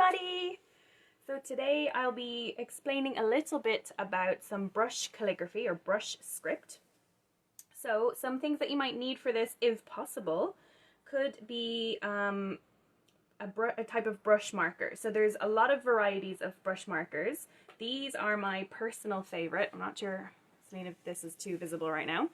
everybody! So today I'll be explaining a little bit about some brush calligraphy or brush script. So some things that you might need for this, if possible, could be a type of brush marker. So there's a lot of varieties of brush markers. These are my personal favorite. I'm not sure, Celine, if this is too visible right now,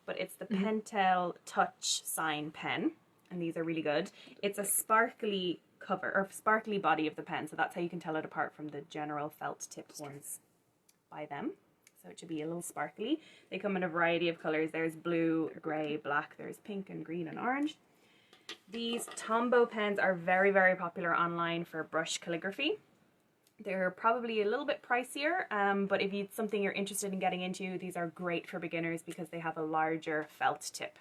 but it's the Pentel Touch Sign pen, and these are really good. It's a sparkly cover or sparkly body of the pen, so that's how you can tell it apart from the general felt tip ones by them. So it should be a little sparkly. They come in a variety of colors. There's blue, grey, black, there's pink and green and orange. These Tombow pens are very, very popular online for brush calligraphy. They're probably a little bit pricier, but if it's something you're interested in getting into, these are great for beginners because they have a larger felt tip.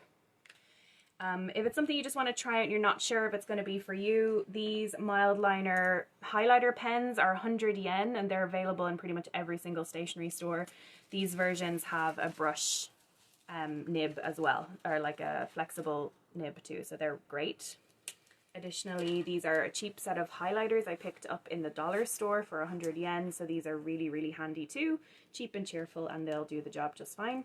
If it's something you just want to try out and you're not sure if it's going to be for you, these mild liner highlighter pens are 100 yen and they're available in pretty much every single stationery store. These versions have a brush nib as well, or like a flexible nib too, so they're great. Additionally, these are a cheap set of highlighters I picked up in the dollar store for 100 yen, so these are really, really handy too. Cheap and cheerful, and they'll do the job just fine.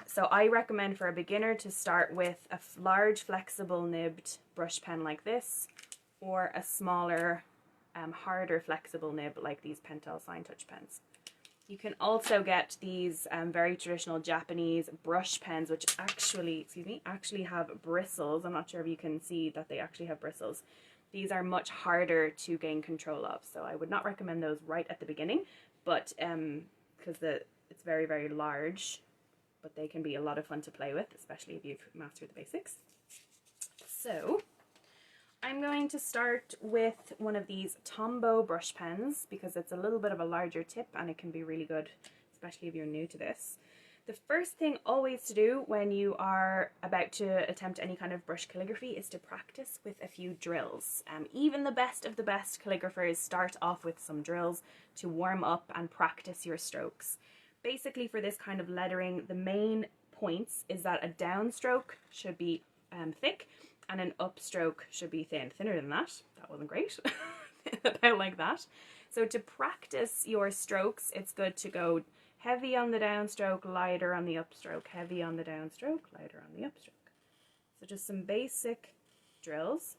So I recommend for a beginner to start with a large flexible nibbed brush pen like this, or a smaller, harder flexible nib like these Pentel Sign Touch pens. You can also get these very traditional Japanese brush pens, which actually have bristles. I'm not sure if you can see that they actually have bristles. These are much harder to gain control of, so I would not recommend those right at the beginning, but because it's very, very large, but they can be a lot of fun to play with, especially if you've mastered the basics. So I'm going to start with one of these Tombow brush pens because it's a little bit of a larger tip and it can be really good, especially if you're new to this. The first thing always to do when you are about to attempt any kind of brush calligraphy is to practice with a few drills. Even the best of the best calligraphers start off with some drills to warm up and practice your strokes. Basically, for this kind of lettering, the main points is that a downstroke should be thick and an upstroke should be thin. Thinner than that. That wasn't great. About like that. So to practice your strokes, it's good to go heavy on the downstroke, lighter on the upstroke, heavy on the downstroke, lighter on the upstroke. So just some basic drills,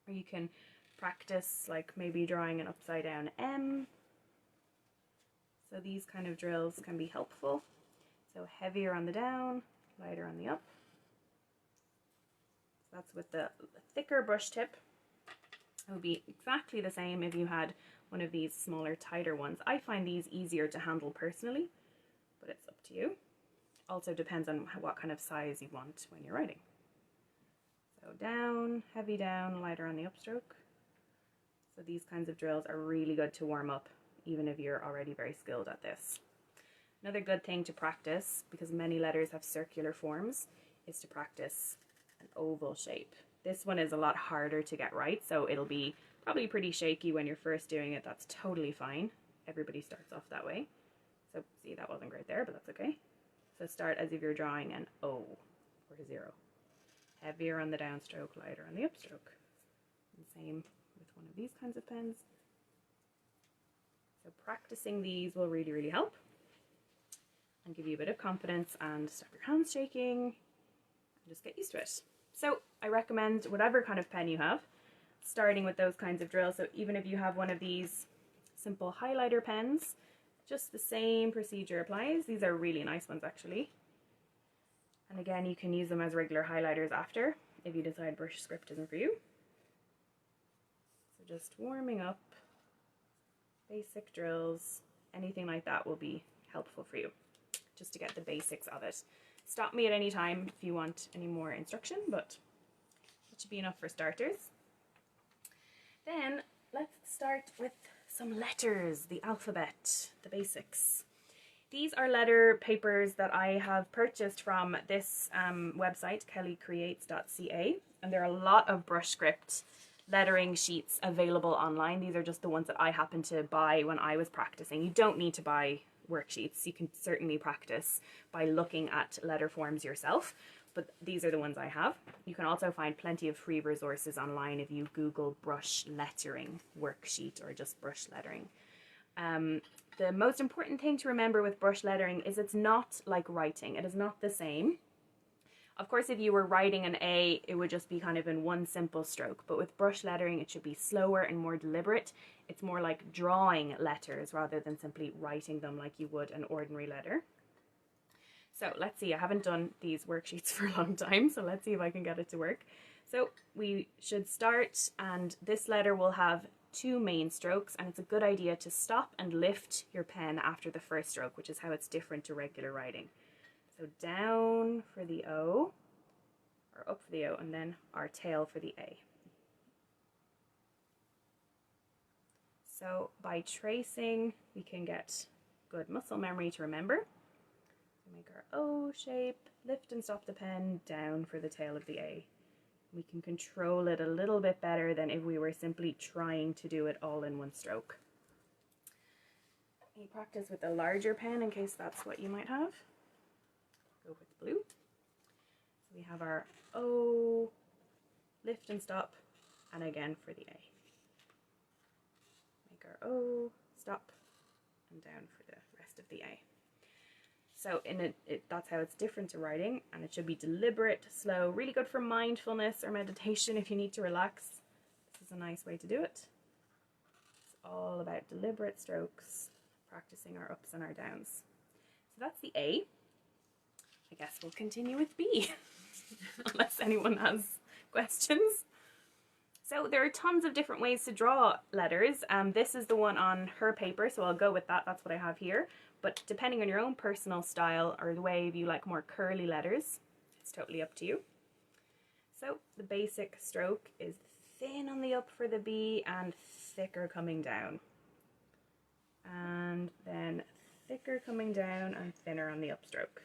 or you can practice like maybe drawing an upside down M. So these kind of drills can be helpful. So heavier on the down, lighter on the up. So that's with the thicker brush tip. It would be exactly the same if you had one of these smaller, tighter ones. I find these easier to handle personally, but it's up to you. Also depends on what kind of size you want when you're writing. So down, heavy down, lighter on the upstroke. So these kinds of drills are really good to warm up, even if you're already very skilled at this. Another good thing to practice, because many letters have circular forms, is to practice an oval shape. This one is a lot harder to get right, so it'll be probably pretty shaky when you're first doing it. That's totally fine. Everybody starts off that way. So see, that wasn't great there, but that's okay. So start as if you're drawing an O or a 0. Heavier on the downstroke, lighter on the upstroke. And same with one of these kinds of pens. So practicing these will really, really help and give you a bit of confidence and stop your hands shaking and just get used to it. So I recommend whatever kind of pen you have, starting with those kinds of drills. So even if you have one of these simple highlighter pens, just the same procedure applies. These are really nice ones actually. And again, you can use them as regular highlighters after if you decide brush script isn't for you. So just warming up. Basic drills, anything like that will be helpful for you, just to get the basics of it. Stop me at any time if you want any more instruction, but it should be enough for starters. Then let's start with some letters, the alphabet, the basics. These are letter papers that I have purchased from this website, kellycreates.ca, and there are a lot of brush script lettering sheets available online. These are just the ones that I happened to buy when I was practicing. You don't need to buy worksheets. You can certainly practice by looking at letter forms yourself, but these are the ones I have. You can also find plenty of free resources online if you Google brush lettering worksheet or just brush lettering. The most important thing to remember with brush lettering is it's not like writing. It is not the same. Of course, if you were writing an A, it would just be kind of in one simple stroke. But with brush lettering, it should be slower and more deliberate. It's more like drawing letters rather than simply writing them like you would an ordinary letter. So let's see, I haven't done these worksheets for a long time, so let's see if I can get it to work. So we should start, and this letter will have 2 main strokes, and it's a good idea to stop and lift your pen after the first stroke, which is how it's different to regular writing. So down for the O, or up for the O, and then our tail for the A. So by tracing, we can get good muscle memory to remember. So make our O shape, lift and stop the pen, down for the tail of the A. We can control it a little bit better than if we were simply trying to do it all in one stroke. You practice with a larger pen in case that's what you might have. Go with blue. So we have our O, lift and stop, and again for the A. Make our O, stop, and down for the rest of the A. So that's how it's different to writing, and it should be deliberate, slow, really good for mindfulness or meditation if you need to relax. This is a nice way to do it. It's all about deliberate strokes, practicing our ups and our downs. So that's the A. I guess we'll continue with B, unless anyone has questions. So there are tons of different ways to draw letters. This is the one on her paper, so I'll go with that. That's what I have here. But depending on your own personal style or the way you like more curly letters, it's totally up to you. So the basic stroke is thin on the up for the B and thicker coming down. And then thicker coming down and thinner on the upstroke.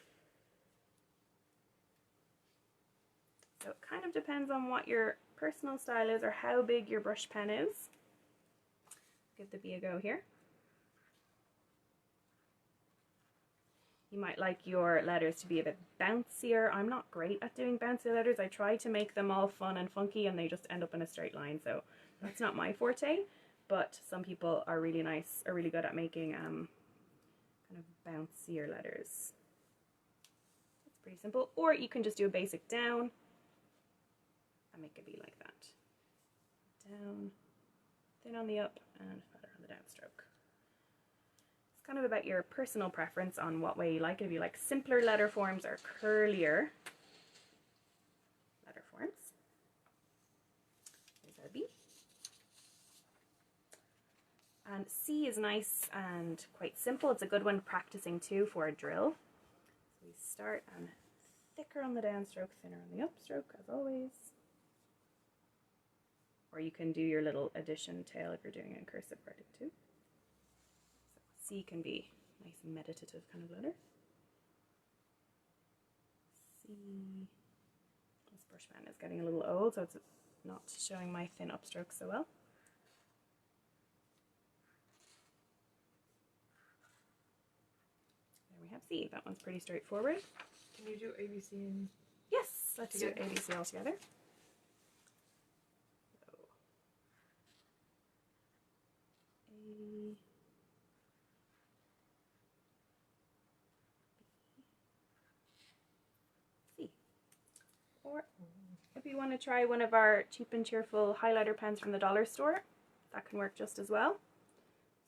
So it kind of depends on what your personal style is or how big your brush pen is. Give the B a go here. You might like your letters to be a bit bouncier. I'm not great at doing bouncy letters. I try to make them all fun and funky and they just end up in a straight line, so that's not my forte. But some people are really nice, are really good at making kind of bouncier letters. It's pretty simple. Or you can just do a basic down and make it be like that. Down, thin on the up, and fatter on the downstroke. It's kind of about your personal preference on what way you like it. If you like simpler letter forms or curlier letter forms. There's our B. And C is nice and quite simple. It's a good one practicing too for a drill. So we start and thicker on the downstroke, thinner on the upstroke, as always. Or you can do your little addition tail if you're doing it in cursive writing too. So C can be nice and meditative kind of letter. C. This brush pen is getting a little old, so it's not showing my thin upstroke so well. There we have C. That one's pretty straightforward. Can you do ABC and... Yes, let's do ABC all together. C. Or if you want to try one of our cheap and cheerful highlighter pens from the dollar store, that can work just as well.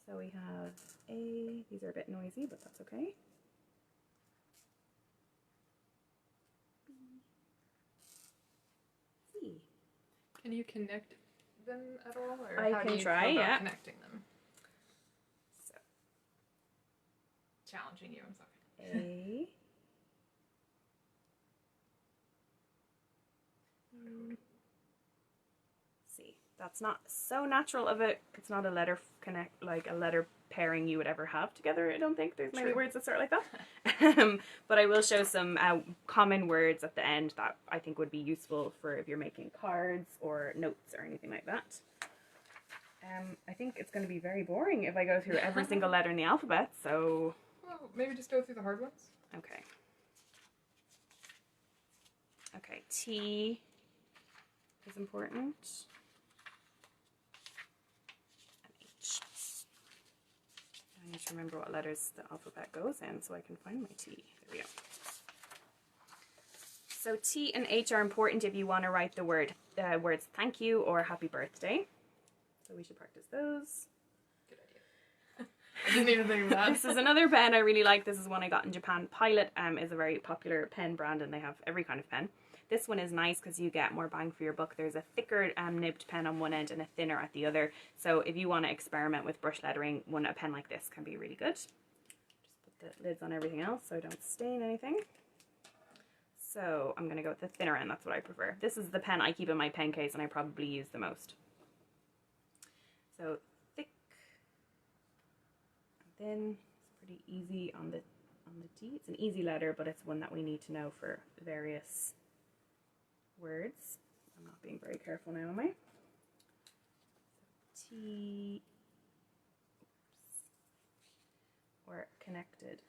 So we have A. These are a bit noisy, but that's okay. B. C. Can you connect them at all? Or I how can do you try, go about yeah. connecting them? So Challenging you, I'm sorry. A. C. That's not so natural of it. It's not a letter connect, like a letter pairing you would ever have together. I don't think there's many words that start like that. But I will show some common words at the end that I think would be useful for if you're making cards or notes or anything like that. I think it's going to be very boring if I go through every single letter in the alphabet, so... Well, maybe just go through the hard ones. Okay. Okay, T is important. And H. I need to remember what letters the alphabet goes in so I can find my T. There we go. So T and H are important if you want to write the words thank you or happy birthday. So we should practice those. Good idea. I didn't even think of that. This is another pen I really like. This is one I got in Japan. Pilot is a very popular pen brand and they have every kind of pen. This one is nice because you get more bang for your buck. There's a thicker nibbed pen on one end and a thinner at the other. So if you want to experiment with brush lettering, a pen like this can be really good. Just put the lids on everything else so I don't stain anything. So I'm going to go with the thinner end. That's what I prefer. This is the pen I keep in my pen case and I probably use the most. So thick and thin. It's pretty easy on the T. It's an easy letter, but it's one that we need to know for various words. I'm not being very careful now, am I? So T, oops, or connected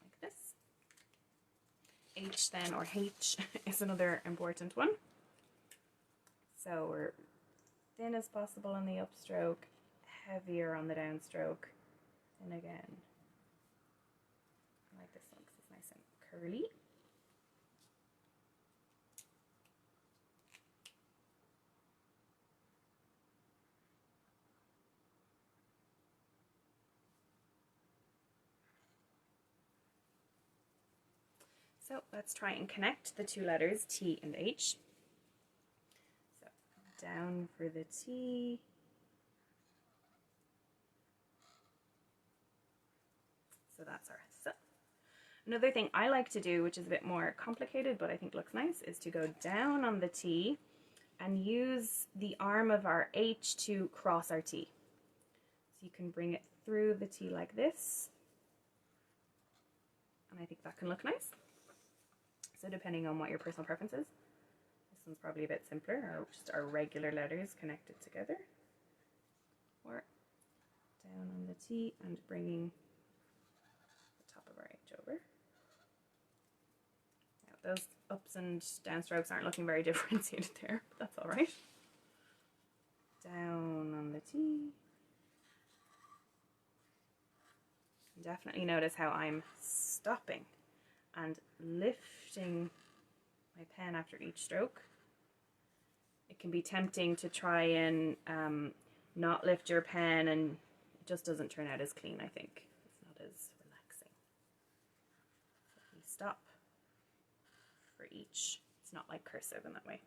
like this. H then, or H, is another important one. So we're thin as possible on the upstroke, heavier on the downstroke, and again, I like this one because it's nice and curly. So let's try and connect the two letters T and H. So down for the T. So that's our th. Another thing I like to do, which is a bit more complicated but I think looks nice, is to go down on the T and use the arm of our H to cross our T. So you can bring it through the T like this. And I think that can look nice. So depending on what your personal preference is. This one's probably a bit simpler, or just our regular letters connected together. Or down on the T and bringing the top of our H over. Now, those ups and downstrokes aren't looking very differentiated there, but that's alright. Down on the T. Definitely notice how I'm stopping and lifting my pen after each stroke. It can be tempting to try and not lift your pen, and it just doesn't turn out as clean, I think. It's not as relaxing. So we stop for each. It's not like cursive in that way.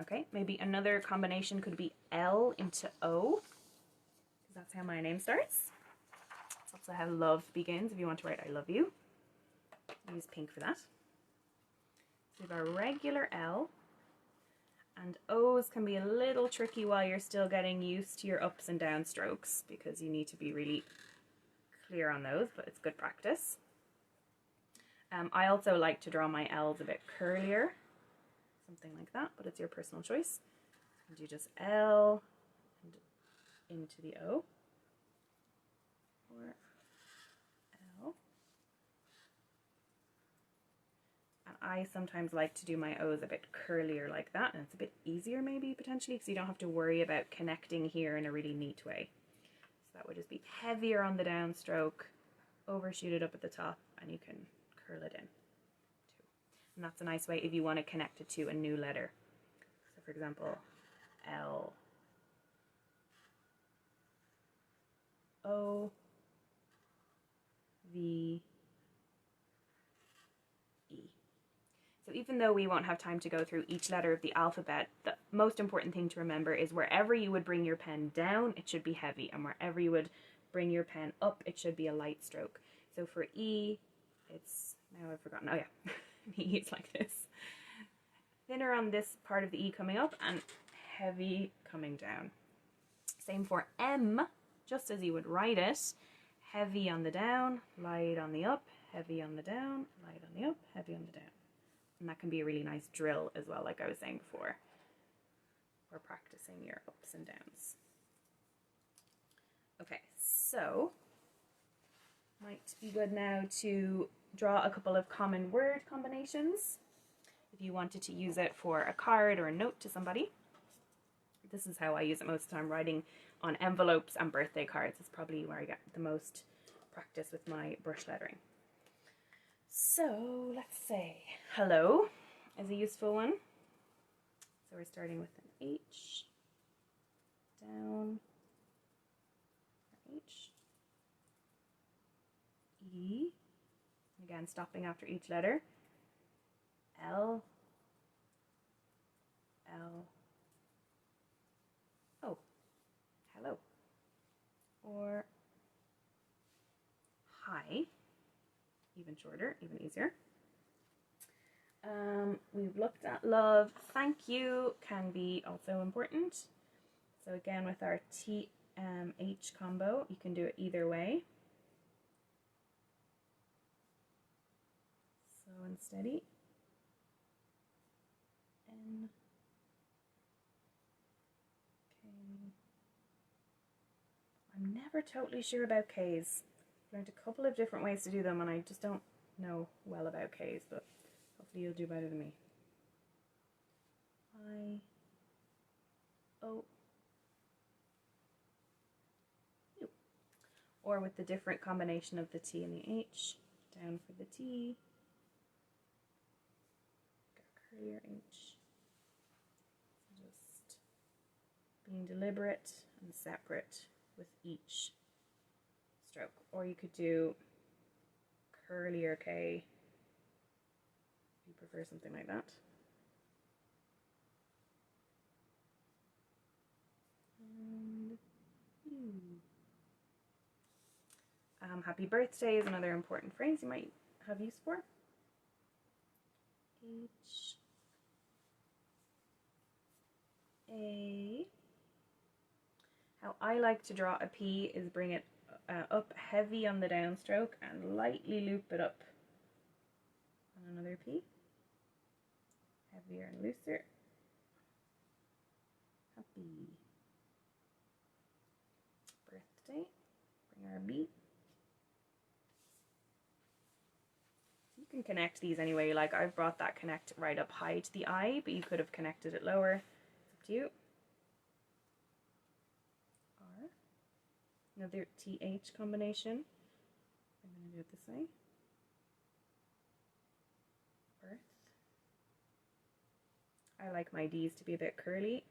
Okay, maybe another combination could be L into O, because that's how my name starts. It's also how love begins. If you want to write I love you, use pink for that. So we have our regular L, and O's can be a little tricky while you're still getting used to your ups and down strokes, because you need to be really clear on those, but it's good practice. I also like to draw my L's a bit curlier, something like that, but it's your personal choice. You can do just L and into the O, or L. And I sometimes like to do my O's a bit curlier like that, and it's a bit easier maybe potentially, because you don't have to worry about connecting here in a really neat way. So that would just be heavier on the downstroke, overshoot it up at the top, and you can curl it in too. And that's a nice way if you want to connect it to a new letter. So for example, L, O, V, E. So even though we won't have time to go through each letter of the alphabet, the most important thing to remember is wherever you would bring your pen down, it should be heavy, and wherever you would bring your pen up, it should be a light stroke. So for E, it's, now I've forgotten, oh yeah, E is like this. Thinner on this part of the E coming up, and heavy coming down. Same for M, just as you would write it, heavy on the down, light on the up, heavy on the down, light on the up, heavy on the down. And that can be a really nice drill as well, like I was saying before, for practicing your ups and downs. Okay, so might be good now to draw a couple of common word combinations if you wanted to use it for a card or a note to somebody. This is how I use it most of the time. Writing on envelopes and birthday cards is probably where I get the most practice with my brush lettering. So let's say hello is a useful one. So we're starting with an H, down, H, E, again stopping after each letter, L, L, O, hello, or hi, even shorter, even easier. We've looked at love. Thank you can be also important. So again, with our T-H combo, you can do it either way. Slow and steady. N. K. I'm never totally sure about Ks. I've learned a couple of different ways to do them, and I just don't know well about Ks, but hopefully you'll do better than me. I, O, U. Or with the different combination of the T and the H, down for the T, got curlier H. Just being deliberate and separate with each stroke. Or you could do curlier K if you prefer something like that. And happy birthday is another important phrase you might have use for. H, A. How I like to draw a P is bring it up heavy on the downstroke and lightly loop it up on another P. Heavier and looser. Happy birthday. Bring our B. You can connect these any way you like. I've brought that connect right up high to the I, but you could have connected it lower. It's up to you. R. Another TH combination. I'm going to do it this way. Earth. I like my D's to be a bit curly.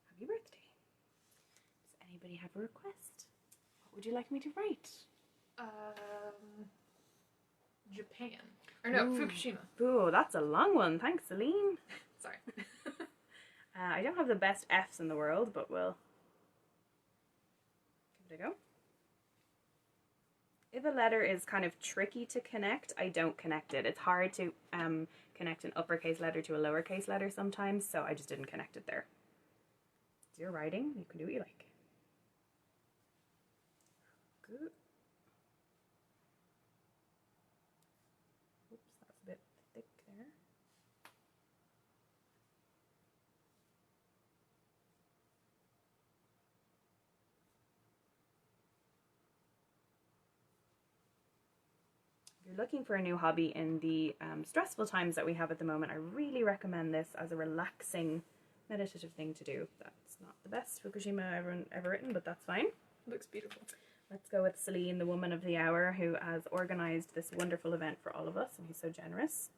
Happy birthday. Does anybody have a request? What would you like me to write? Japan. Or no, Ooh. Fukushima. Ooh, that's a long one. Thanks, Celine. Sorry. I don't have the best Fs in the world, but we'll give it a go. If a letter is kind of tricky to connect, I don't connect it. It's hard to connect an uppercase letter to a lowercase letter sometimes, so I just didn't connect it there. It's your writing. You can do what you like. Good. Oops, that's a bit thick there. If you're looking for a new hobby in the stressful times that we have at the moment, I really recommend this as a relaxing, meditative thing to do. That's not the best Fukushima ever written, but that's fine. Looks beautiful. Let's go with Celine, the woman of the hour, who has organised this wonderful event for all of us, and who's so generous.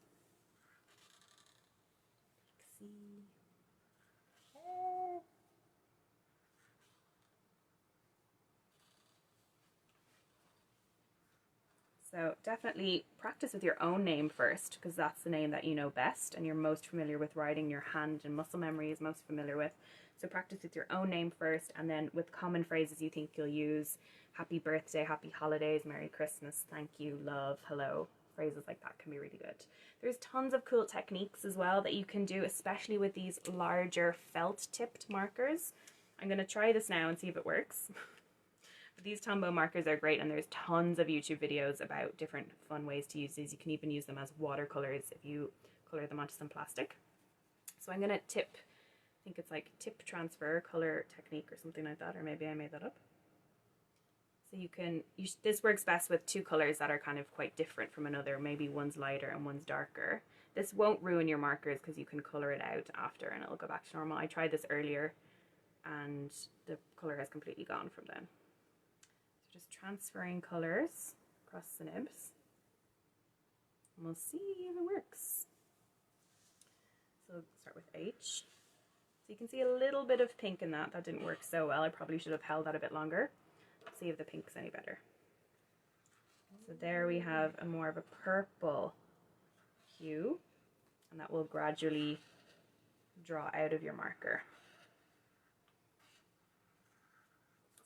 So definitely practice with your own name first, because that's the name that you know best and you're most familiar with writing, your hand and muscle memory is most familiar with. So practice with your own name first, and then with common phrases you think you'll use. Happy birthday, happy holidays, Merry Christmas, thank you, love, hello. Phrases like that can be really good. There's tons of cool techniques as well that you can do, especially with these larger felt tipped markers. I'm going to try this now and see if it works. But these Tombow markers are great, and there's tons of YouTube videos about different fun ways to use these. You can even use them as watercolors if you color them onto some plastic. So I'm going to tip think it's like tip transfer color technique or something like that, or maybe I made that up. So this works best with two colors that are kind of quite different from another. Maybe one's lighter and one's darker. This won't ruin your markers because you can color it out after and it'll go back to normal. I tried this earlier and the color has completely gone from then. So just transferring colors across the nibs. And we'll see if it works. So we'll start with H. So you can see a little bit of pink in that. That didn't work so well. I probably should have held that a bit longer. See if the pink's any better. So there we have a more of a purple hue, and that will gradually draw out of your marker.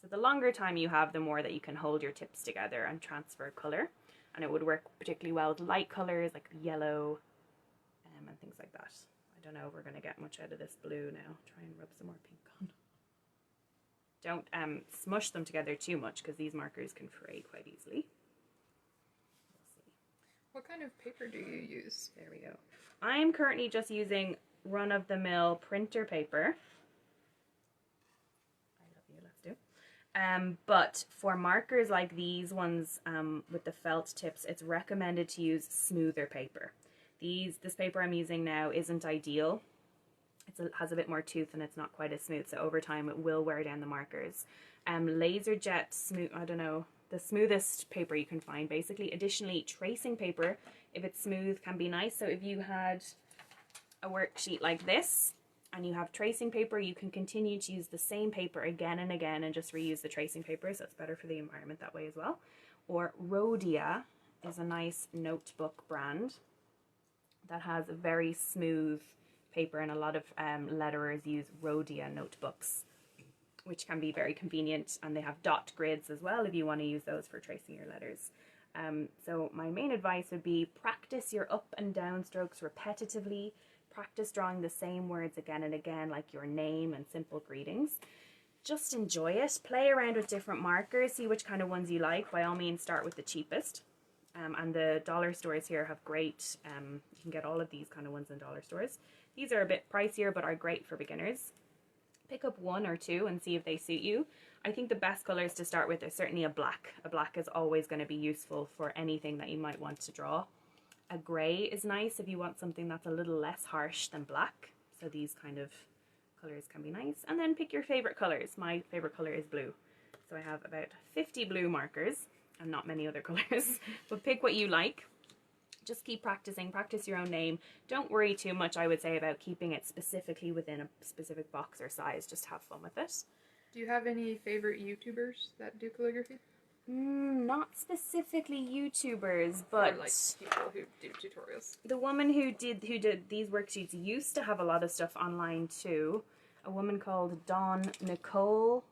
So the longer time you have, the more that you can hold your tips together and transfer color, and it would work particularly well with light colors like yellow and things like that. I don't know if we're going to get much out of this blue now. Try and rub some more pink on. Don't smush them together too much because these markers can fray quite easily. We'll see. What kind of paper do you use? There we go. I'm currently just using run-of-the-mill printer paper. I love you, let's do. But for markers like these ones with the felt tips, it's recommended to use smoother paper. This paper I'm using now isn't ideal. It has a bit more tooth and it's not quite as smooth, so over time it will wear down the markers. Laser jet smooth, I don't know, the smoothest paper you can find basically. Additionally, tracing paper, if it's smooth, can be nice. So if you had a worksheet like this and you have tracing paper, you can continue to use the same paper again and again and just reuse the tracing paper, so it's better for the environment that way as well. Or Rhodia is a nice notebook brand that has a very smooth paper, and a lot of letterers use Rhodia notebooks, which can be very convenient, and they have dot grids as well if you want to use those for tracing your letters. So my main advice would be practice your up and down strokes repetitively. Practice drawing the same words again and again, like your name and simple greetings. Just enjoy it. Play around with different markers, see which kind of ones you like. By all means, start with the cheapest. And the dollar stores here have great, you can get all of these kind of ones in dollar stores. These are a bit pricier but are great for beginners. Pick up one or two and see if they suit you. I think the best colors to start with are certainly a black. A black is always going to be useful for anything that you might want to draw. A grey is nice if you want something that's a little less harsh than black. So these kind of colors can be nice. And then pick your favorite colors. My favorite color is blue. So I have about 50 blue markers and not many other colors. But pick what you like. Just keep practicing, practice your own name. Don't worry too much, I would say, about keeping it specifically within a specific box or size. Just have fun with it. Do you have any favorite YouTubers that do calligraphy? Not specifically YouTubers, but or like people who do tutorials. The woman who did these worksheets used to have a lot of stuff online too. A woman called Dawn Nicole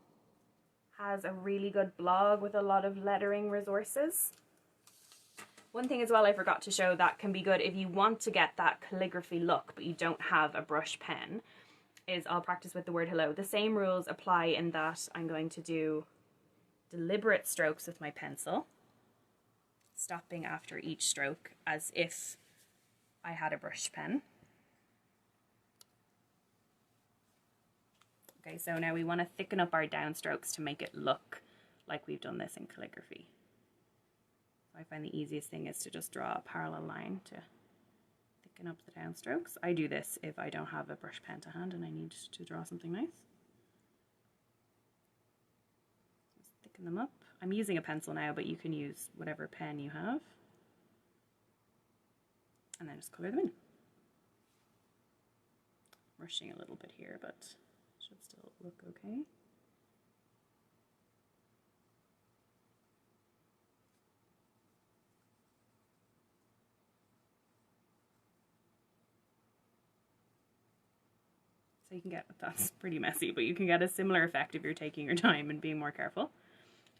has a really good blog with a lot of lettering resources. One thing as well I forgot to show that can be good if you want to get that calligraphy look but you don't have a brush pen is I'll practice with the word hello. The same rules apply in that I'm going to do deliberate strokes with my pencil, stopping after each stroke as if I had a brush pen. Okay, so now we want to thicken up our downstrokes to make it look like we've done this in calligraphy. I find the easiest thing is to just draw a parallel line to thicken up the downstrokes. I do this if I don't have a brush pen to hand and I need to draw something nice. Just thicken them up. I'm using a pencil now, but you can use whatever pen you have. And then just colour them in. Rushing a little bit here, but should still look okay. So you can get, that's pretty messy, but you can get a similar effect if you're taking your time and being more careful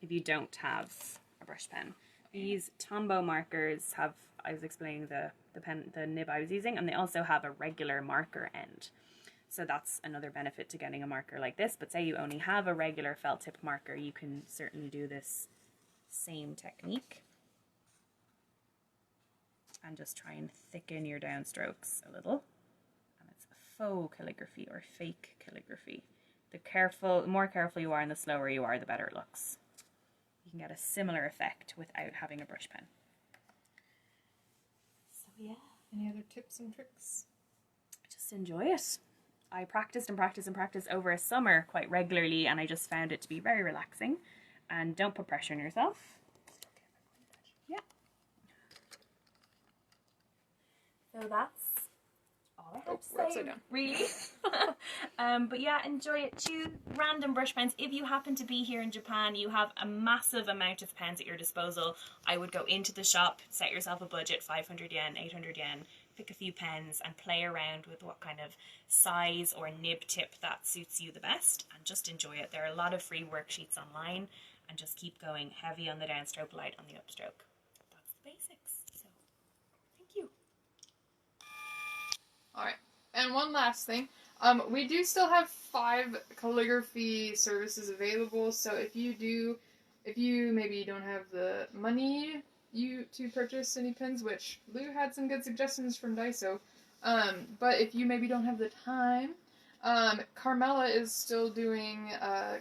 if you don't have a brush pen. These Tombow markers have, I was explaining the nib I was using, and they also have a regular marker end. So that's another benefit to getting a marker like this. But say you only have a regular felt tip marker, you can certainly do this same technique and just try and thicken your downstrokes a little. And it's faux calligraphy or fake calligraphy. The more careful you are and the slower you are, the better it looks. You can get a similar effect without having a brush pen. So yeah. Any other tips and tricks? Just enjoy it. I practiced and practiced and practiced over a summer quite regularly, and I just found it to be very relaxing. And don't put pressure on yourself. Yeah. So that's all I have to say. Upside down. Really. But yeah, enjoy it. Choose random brush pens. If you happen to be here in Japan, you have a massive amount of pens at your disposal. I would go into the shop, set yourself a budget, 500 yen, 800 yen, pick a few pens and play around with what kind of size or nib tip that suits you the best, and just enjoy it. There are a lot of free worksheets online, and just keep going heavy on the downstroke, light on the upstroke. That's the basics. So, thank you. Alright, and one last thing. We do still have 5 calligraphy services available, so if you maybe don't have the money to purchase any pens, which Lou had some good suggestions from Daiso, but if you maybe don't have the time, Carmela is still doing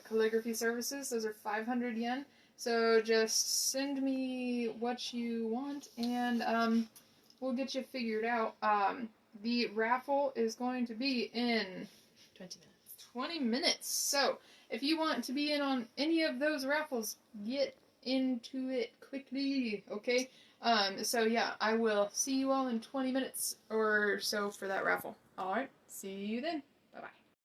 calligraphy services. Those are 500 yen, so just send me what you want, and we'll get you figured out. The raffle is going to be in 20 minutes. So, if you want to be in on any of those raffles, get into it quickly, okay? So yeah, I will see you all in 20 minutes or so for that raffle. Alright, see you then.